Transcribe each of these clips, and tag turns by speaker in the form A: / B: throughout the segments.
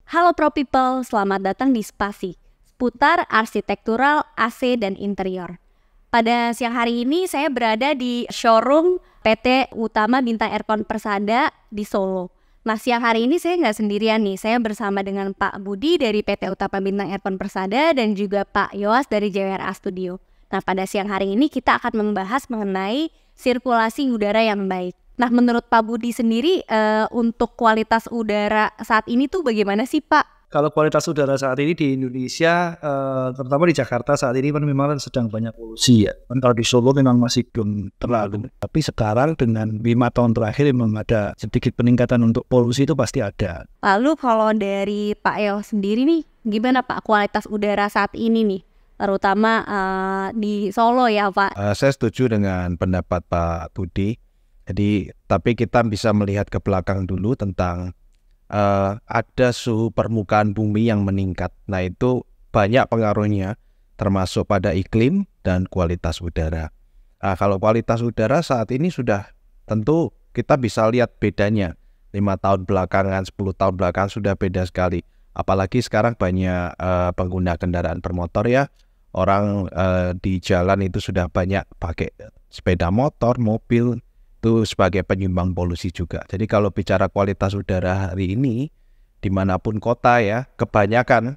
A: Halo Pro People, selamat datang di Spasi, seputar arsitektural, AC, dan interior. Pada siang hari ini saya berada di showroom PT Utama Bintang Aircon Persada di Solo. Nah, siang hari ini saya nggak sendirian nih, saya bersama dengan Pak Budi dari PT Utama Bintang Aircon Persada dan juga Pak Yoas dari JWRA Studio. Nah, pada siang hari ini kita akan membahas mengenai sirkulasi udara yang baik. Nah, menurut Pak Budi sendiri, untuk kualitas udara saat ini tuh bagaimana sih, Pak?
B: Kalau kualitas udara saat ini di Indonesia, terutama di Jakarta saat ini kan memang sedang banyak polusi ya. Kan kalau di Solo memang masih belum terlalu. Tapi sekarang dengan 5 tahun terakhir memang ada sedikit peningkatan untuk polusi itu pasti ada.
A: Lalu kalau dari Pak Eo sendiri nih, gimana Pak kualitas udara saat ini nih? Terutama di Solo ya, Pak.
C: Saya setuju dengan pendapat Pak Budi. Jadi, tapi kita bisa melihat ke belakang dulu tentang ada suhu permukaan bumi yang meningkat. Nah, itu banyak pengaruhnya, termasuk pada iklim dan kualitas udara. Kalau kualitas udara saat ini sudah tentu kita bisa lihat bedanya. 5 tahun belakangan, 10 tahun belakangan sudah beda sekali. Apalagi sekarang banyak pengguna kendaraan bermotor ya. Orang di jalan itu sudah banyak pakai sepeda motor, mobil, itu sebagai penyumbang polusi juga. Jadi kalau bicara kualitas udara hari ini, dimanapun kota ya, kebanyakan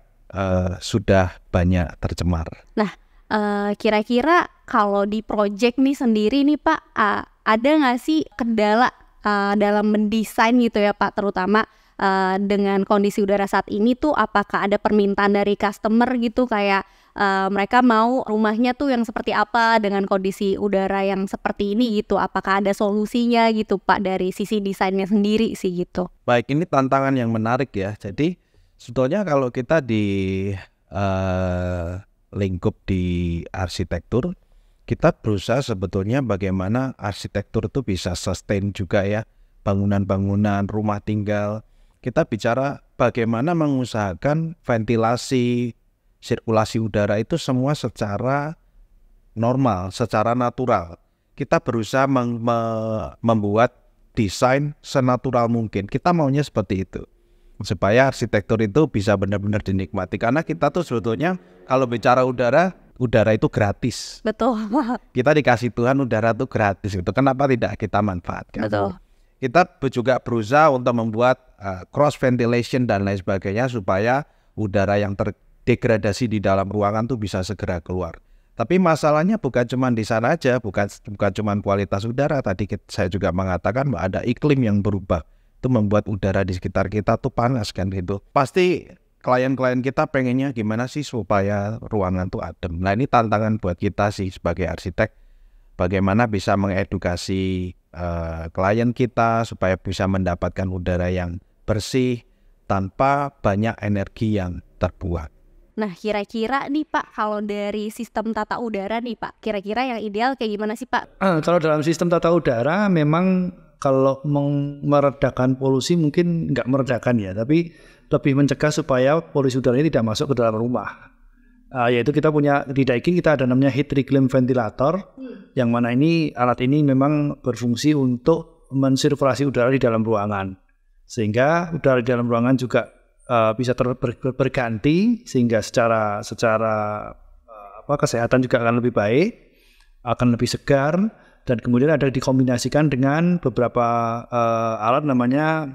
C: sudah banyak tercemar.
A: Nah, kira-kira kalau di project nih sendiri nih Pak, ada nggak sih kendala dalam mendesain gitu ya Pak, terutama dengan kondisi udara saat ini tuh apakah ada permintaan dari customer gitu kayak mereka mau rumahnya tuh yang seperti apa dengan kondisi udara yang seperti ini gitu, apakah ada solusinya gitu Pak dari sisi desainnya sendiri sih gitu.
C: Baik, ini tantangan yang menarik ya. Jadi sebetulnya kalau kita di lingkup di arsitektur, kita berusaha sebetulnya bagaimana arsitektur itu bisa sustain juga ya, bangunan-bangunan, rumah tinggal. Kita bicara bagaimana mengusahakan ventilasi, sirkulasi udara itu semua secara normal, secara natural. Kita berusaha membuat desain senatural mungkin. Kita maunya seperti itu. Supaya arsitektur itu bisa benar-benar dinikmati. Karena kita tuh sebetulnya kalau bicara udara itu gratis.
A: Betul.
C: Kita dikasih Tuhan udara itu gratis. Itu kenapa tidak kita manfaatkan?
A: Betul.
C: Kita juga berusaha untuk membuat cross ventilation dan lain sebagainya supaya udara yang terdegradasi di dalam ruangan tuh bisa segera keluar. Tapi masalahnya bukan cuma di sana aja, bukan cuma kualitas udara. Tadi saya juga mengatakan bahwa ada iklim yang berubah. Itu membuat udara di sekitar kita tuh panas kan gitu. Pasti klien-klien kita pengennya gimana sih supaya ruangan tuh adem. Nah, ini tantangan buat kita sih sebagai arsitek. Bagaimana bisa mengedukasi klien kita supaya bisa mendapatkan udara yang bersih tanpa banyak energi yang terbuang.
A: Nah, kira-kira nih Pak, kalau dari sistem tata udara nih Pak, kira-kira yang ideal kayak gimana sih Pak?
B: Kalau dalam sistem tata udara memang kalau meredakan polusi mungkin nggak meredakan ya, tapi lebih mencegah supaya polusi udara ini tidak masuk ke dalam rumah. Yaitu kita punya di Daikin kita ada namanya heat reclaim ventilator, yang mana ini alat ini memang berfungsi untuk mensirkulasi udara di dalam ruangan, sehingga udara di dalam ruangan juga bisa berganti sehingga secara kesehatan juga akan lebih baik, akan lebih segar, dan kemudian ada dikombinasikan dengan beberapa alat namanya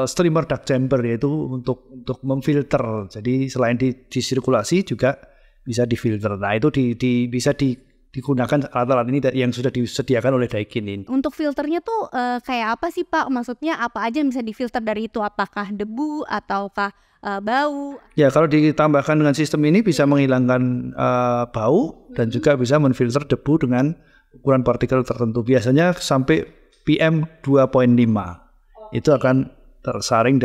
B: streamer duct chamber, yaitu untuk memfilter. Jadi selain disirkulasi juga bisa difilter. Nah, itu bisa digunakan alat-alat ini yang sudah disediakan oleh Daikin ini.
A: Untuk filternya tuh kayak apa sih Pak? Maksudnya apa aja yang bisa difilter dari itu? Apakah debu ataukah bau?
B: Ya, kalau ditambahkan dengan sistem ini bisa menghilangkan bau dan juga bisa menfilter debu dengan ukuran partikel tertentu. Biasanya sampai PM 2.5. Itu akan tersaring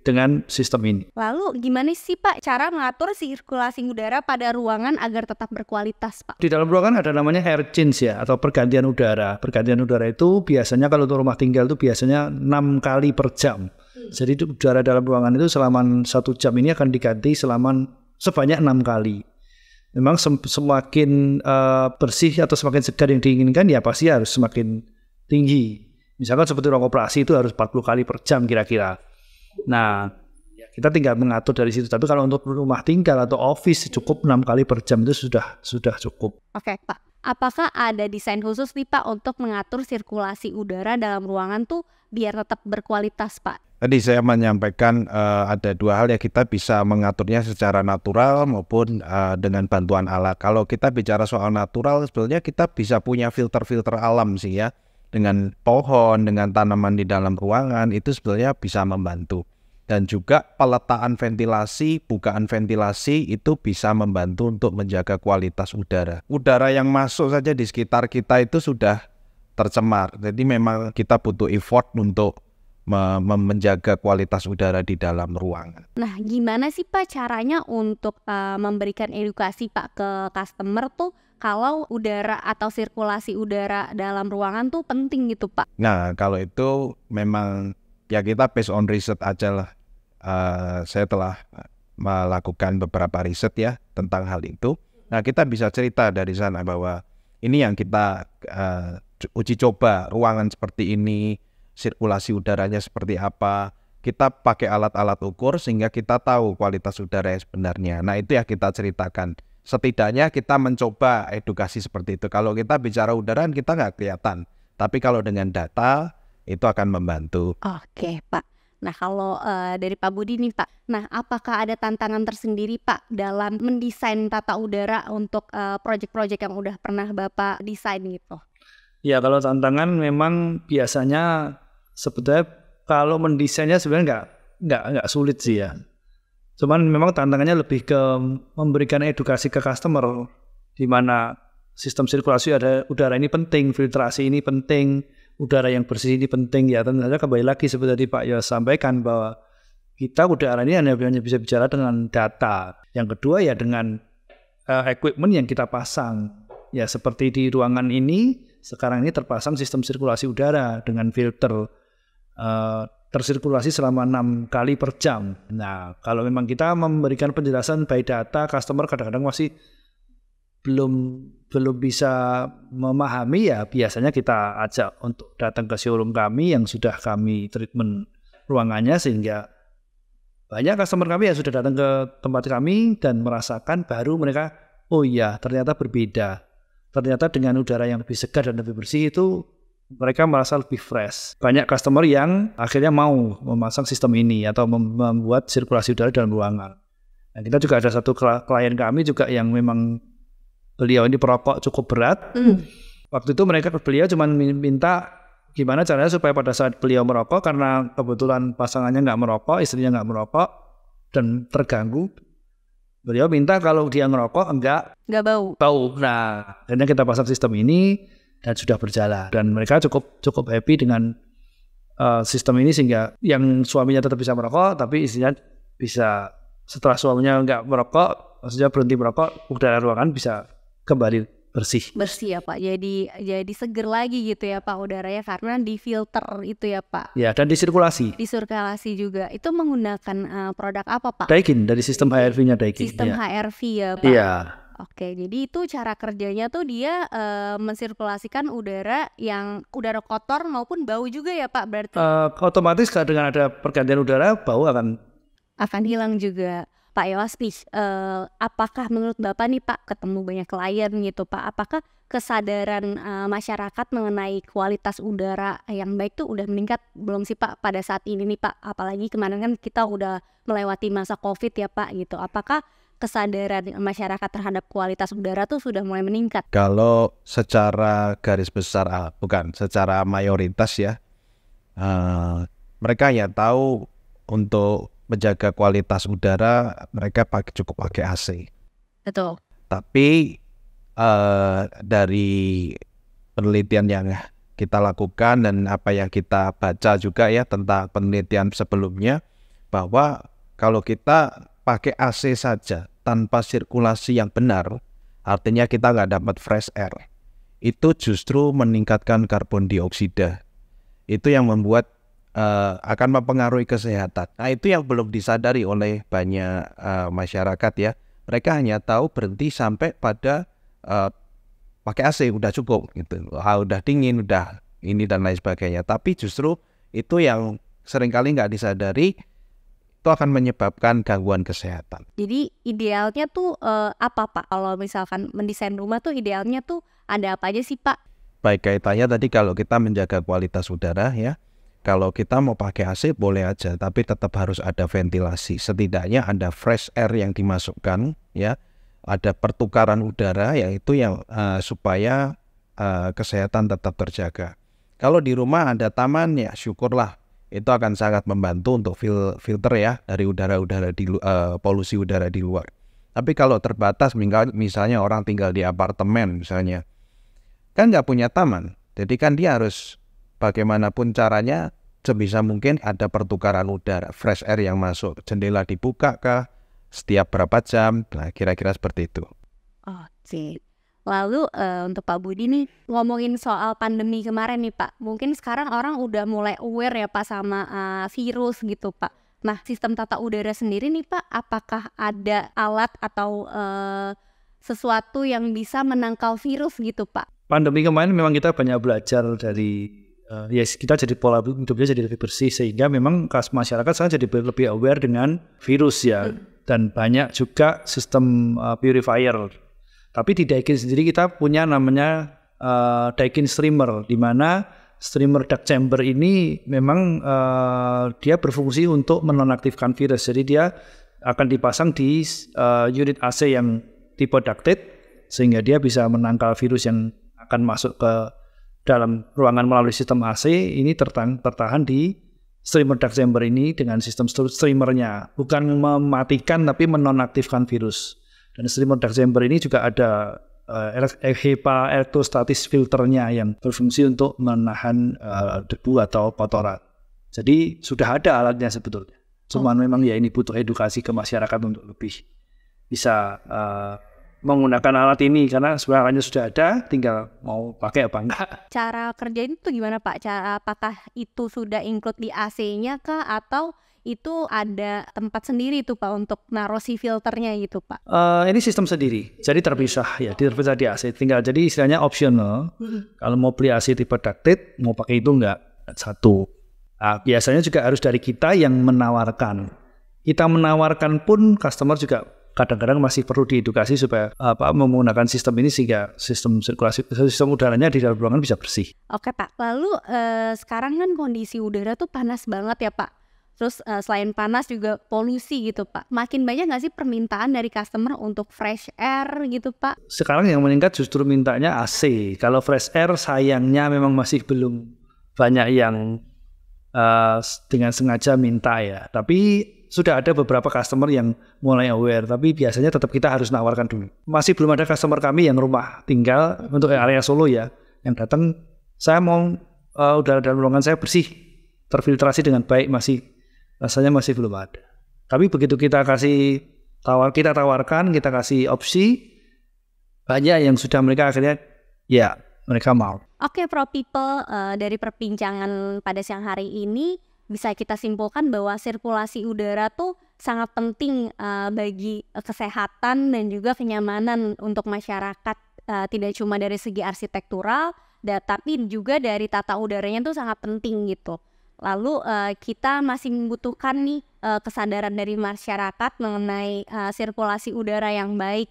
B: dengan sistem ini.
A: Lalu gimana sih Pak cara mengatur sirkulasi udara pada ruangan agar tetap berkualitas Pak?
B: Di dalam ruangan ada namanya air change ya, atau pergantian udara. Pergantian udara itu biasanya kalau untuk rumah tinggal itu biasanya 6 kali per jam. Jadi udara dalam ruangan itu selama 1 jam ini akan diganti sebanyak 6 kali. Memang semakin bersih atau semakin segar yang diinginkan ya pasti harus semakin tinggi. Misalkan seperti ruang operasi itu harus 40 kali per jam kira-kira. Nah, kita tinggal mengatur dari situ. Tapi kalau untuk rumah tinggal atau office cukup 6 kali per jam itu sudah cukup.
A: Oke, Pak. Apakah ada desain khusus nih Pak untuk mengatur sirkulasi udara dalam ruangan tuh biar tetap berkualitas Pak?
C: Tadi saya menyampaikan ada dua hal ya, kita bisa mengaturnya secara natural maupun dengan bantuan alat. Kalau kita bicara soal natural, sebenarnya kita bisa punya filter-filter alam sih ya. Dengan pohon, dengan tanaman di dalam ruangan, itu sebenarnya bisa membantu. Dan juga peletaan ventilasi, bukaan ventilasi itu bisa membantu untuk menjaga kualitas udara. Udara yang masuk saja di sekitar kita itu sudah tercemar. Jadi memang kita butuh effort untuk menjaga kualitas udara di dalam ruangan.
A: Nah, gimana sih Pak caranya untuk memberikan edukasi Pak ke customer tuh kalau udara atau sirkulasi udara dalam ruangan tuh penting gitu Pak?
C: Nah, kalau itu memang ya kita based on riset aja lah. Saya telah melakukan beberapa riset ya tentang hal itu. Nah, kita bisa cerita dari sana bahwa ini yang kita uji coba, ruangan seperti ini, sirkulasi udaranya seperti apa. Kita pakai alat-alat ukur sehingga kita tahu kualitas udara yang sebenarnya. Nah, itu yang kita ceritakan. Setidaknya kita mencoba edukasi seperti itu. Kalau kita bicara udara kita nggak kelihatan. Tapi kalau dengan data itu akan membantu.
A: Oke Pak. Nah kalau dari Pak Budi nih Pak, nah apakah ada tantangan tersendiri Pak dalam mendesain tata udara untuk proyek-proyek yang udah pernah Bapak desain gitu?
B: Ya kalau tantangan memang biasanya sebetulnya kalau mendesainnya sebenarnya nggak sulit sih ya. Cuman memang tantangannya lebih ke memberikan edukasi ke customer di mana sistem sirkulasi udara ini penting, filtrasi ini penting, udara yang bersih ini penting ya. Tentu saja kembali lagi seperti tadi Pak Yos sampaikan bahwa kita udara ini hanya bisa bicara dengan data. Yang kedua ya dengan equipment yang kita pasang. Ya seperti di ruangan ini sekarang ini terpasang sistem sirkulasi udara dengan filter tersirkulasi selama 6 kali per jam. Nah, kalau memang kita memberikan penjelasan by data, customer kadang-kadang masih belum bisa memahami ya biasanya kita ajak untuk datang ke showroom kami yang sudah kami treatment ruangannya sehingga banyak customer kami yang sudah datang ke tempat kami dan merasakan baru mereka oh iya ternyata berbeda. Ternyata dengan udara yang lebih segar dan lebih bersih itu mereka merasa lebih fresh. Banyak customer yang akhirnya mau memasang sistem ini atau membuat sirkulasi udara dalam ruangan. Nah, kita juga ada satu klien kami juga yang memang beliau ini perokok cukup berat. Waktu itu beliau cuma minta gimana caranya supaya pada saat beliau merokok karena kebetulan pasangannya nggak merokok, istrinya nggak merokok dan terganggu. Beliau minta kalau dia ngerokok nggak bau. Nah, akhirnya kita pasang sistem ini. Dan sudah berjalan dan mereka cukup happy dengan sistem ini sehingga yang suaminya tetap bisa merokok tapi istrinya bisa setelah suaminya nggak merokok maksudnya berhenti merokok udara ruangan bisa kembali bersih
A: ya Pak, jadi seger lagi gitu ya Pak udaranya karena di filter itu ya Pak
B: ya dan disirkulasi
A: juga. Itu menggunakan produk apa Pak?
B: Daikin, dari sistem HRV-nya Daikin.
A: Sistem HRV ya Pak.
B: Iya.
A: Oke, jadi itu cara kerjanya tuh dia mensirkulasikan udara yang udara kotor maupun bau juga ya Pak berarti?
B: Otomatis dengan ada pergantian udara bau akan
A: hilang juga. Pak Yos, apakah menurut Bapak nih Pak ketemu banyak klien gitu Pak, apakah kesadaran masyarakat mengenai kualitas udara yang baik tuh udah meningkat belum sih Pak pada saat ini nih Pak? Apalagi kemarin kan kita udah melewati masa COVID ya Pak gitu. Apakah kesadaran masyarakat terhadap kualitas udara tuh sudah mulai meningkat?
C: Kalau secara garis besar, secara mayoritas ya, mereka ya tahu untuk menjaga kualitas udara mereka cukup pakai AC.
A: Betul.
C: Tapi dari penelitian yang kita lakukan dan apa yang kita baca juga ya tentang penelitian sebelumnya bahwa kalau kita pakai AC saja tanpa sirkulasi yang benar, artinya kita nggak dapat fresh air. Itu justru meningkatkan karbon dioksida. Itu yang membuat akan mempengaruhi kesehatan. Nah itu yang belum disadari oleh banyak masyarakat ya. Mereka hanya tahu berhenti sampai pada pakai AC udah cukup gitu. Udah dingin, udah ini dan lain sebagainya. Tapi justru itu yang seringkali nggak disadari. itu akan menyebabkan gangguan kesehatan.
A: Jadi idealnya tuh apa Pak? Kalau misalkan mendesain rumah tuh idealnya tuh ada apa aja sih Pak?
C: Baik, kaitannya tadi kalau kita menjaga kualitas udara ya, kalau kita mau pakai AC boleh aja, tapi tetap harus ada ventilasi. Setidaknya ada fresh air yang dimasukkan ya, ada pertukaran udara yaitu yang supaya kesehatan tetap terjaga. Kalau di rumah ada taman ya syukurlah, itu akan sangat membantu untuk filter ya dari udara-udara di polusi udara di luar. Tapi kalau terbatas, misalnya orang tinggal di apartemen misalnya, kan nggak punya taman, jadi kan dia harus bagaimanapun caranya sebisa mungkin ada pertukaran udara, fresh air yang masuk, jendela dibuka kah, setiap berapa jam, nah kira-kira seperti itu.
A: Oke. Lalu untuk Pak Budi nih, ngomongin soal pandemi kemarin nih Pak, mungkin sekarang orang udah mulai aware ya Pak sama virus gitu Pak. Nah, sistem tata udara sendiri nih Pak, apakah ada alat atau sesuatu yang bisa menangkal virus gitu Pak?
B: Pandemi kemarin memang kita banyak belajar dari kita jadi pola hidupnya jadi lebih bersih, sehingga memang masyarakat sekarang jadi lebih aware dengan virus ya. Dan banyak juga sistem purifier. Tapi di Daikin sendiri kita punya namanya Daikin streamer, di mana streamer duct chamber ini memang dia berfungsi untuk menonaktifkan virus. Jadi dia akan dipasang di unit AC yang tipe ducted, sehingga dia bisa menangkal virus yang akan masuk ke dalam ruangan melalui sistem AC. Ini tertahan di streamer duct chamber ini dengan sistem streamernya, bukan mematikan tapi menonaktifkan virus. Dan streamer duct chamber ini juga ada HEPA electrostatic filternya yang berfungsi untuk menahan debu atau kotoran. Jadi sudah ada alatnya sebetulnya. Cuman memang ya ini butuh edukasi ke masyarakat untuk lebih bisa menggunakan alat ini, karena sebenarnya sudah ada, tinggal mau pakai apa enggak.
A: Cara kerjain itu gimana Pak? Apakah itu sudah include di AC-nya kah, atau itu ada tempat sendiri tuh Pak untuk naruh si filternya gitu Pak?
B: Ini sistem sendiri, jadi terpisah ya, terpisah di AC. Tinggal jadi istilahnya optional. Kalau mau beli AC tipe ducted, mau pakai itu enggak, satu. Nah, biasanya juga harus dari kita yang menawarkan. Kita menawarkan pun customer juga kadang-kadang masih perlu diedukasi supaya menggunakan sistem ini, sehingga sistem sirkulasi, sistem udaranya di dalam ruangan bisa bersih.
A: Oke Pak, lalu sekarang kan kondisi udara tuh panas banget ya Pak. Terus selain panas juga polusi gitu Pak. Makin banyak nggak sih permintaan dari customer untuk fresh air gitu Pak?
B: Sekarang yang meningkat justru mintanya AC. Kalau fresh air sayangnya memang masih belum banyak yang dengan sengaja minta ya. Tapi sudah ada beberapa customer yang mulai aware, tapi biasanya tetap kita harus nawarkan dulu. Masih belum ada customer kami yang rumah tinggal untuk area Solo ya, yang datang, saya mau udara dalam ruangan saya bersih, terfiltrasi dengan baik, rasanya masih belum ada. Tapi begitu kita tawarkan, kita kasih opsi, banyak yang sudah mereka akhirnya ya mereka mau.
A: Oke, Pro People, dari perbincangan pada siang hari ini bisa kita simpulkan bahwa sirkulasi udara tuh sangat penting bagi kesehatan dan juga kenyamanan untuk masyarakat, tidak cuma dari segi arsitektural, tapi juga dari tata udaranya tuh sangat penting gitu. Lalu kita masih membutuhkan nih kesadaran dari masyarakat mengenai sirkulasi udara yang baik.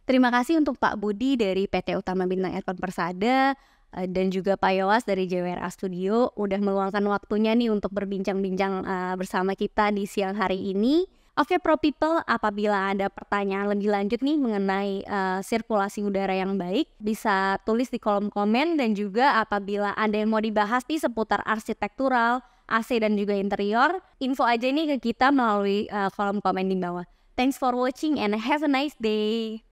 A: Terima kasih untuk Pak Budi dari PT Utama Bintang Aircon Persada, dan juga Pak Yowas dari JWRA Studio udah meluangkan waktunya nih untuk berbincang-bincang bersama kita di siang hari ini. Oke Pro People, apabila ada pertanyaan lebih lanjut nih mengenai sirkulasi udara yang baik, bisa tulis di kolom komen, dan juga apabila ada yang mau dibahas nih seputar arsitektural, AC dan juga interior, info aja nih ke kita melalui kolom komen di bawah. Thanks for watching and have a nice day.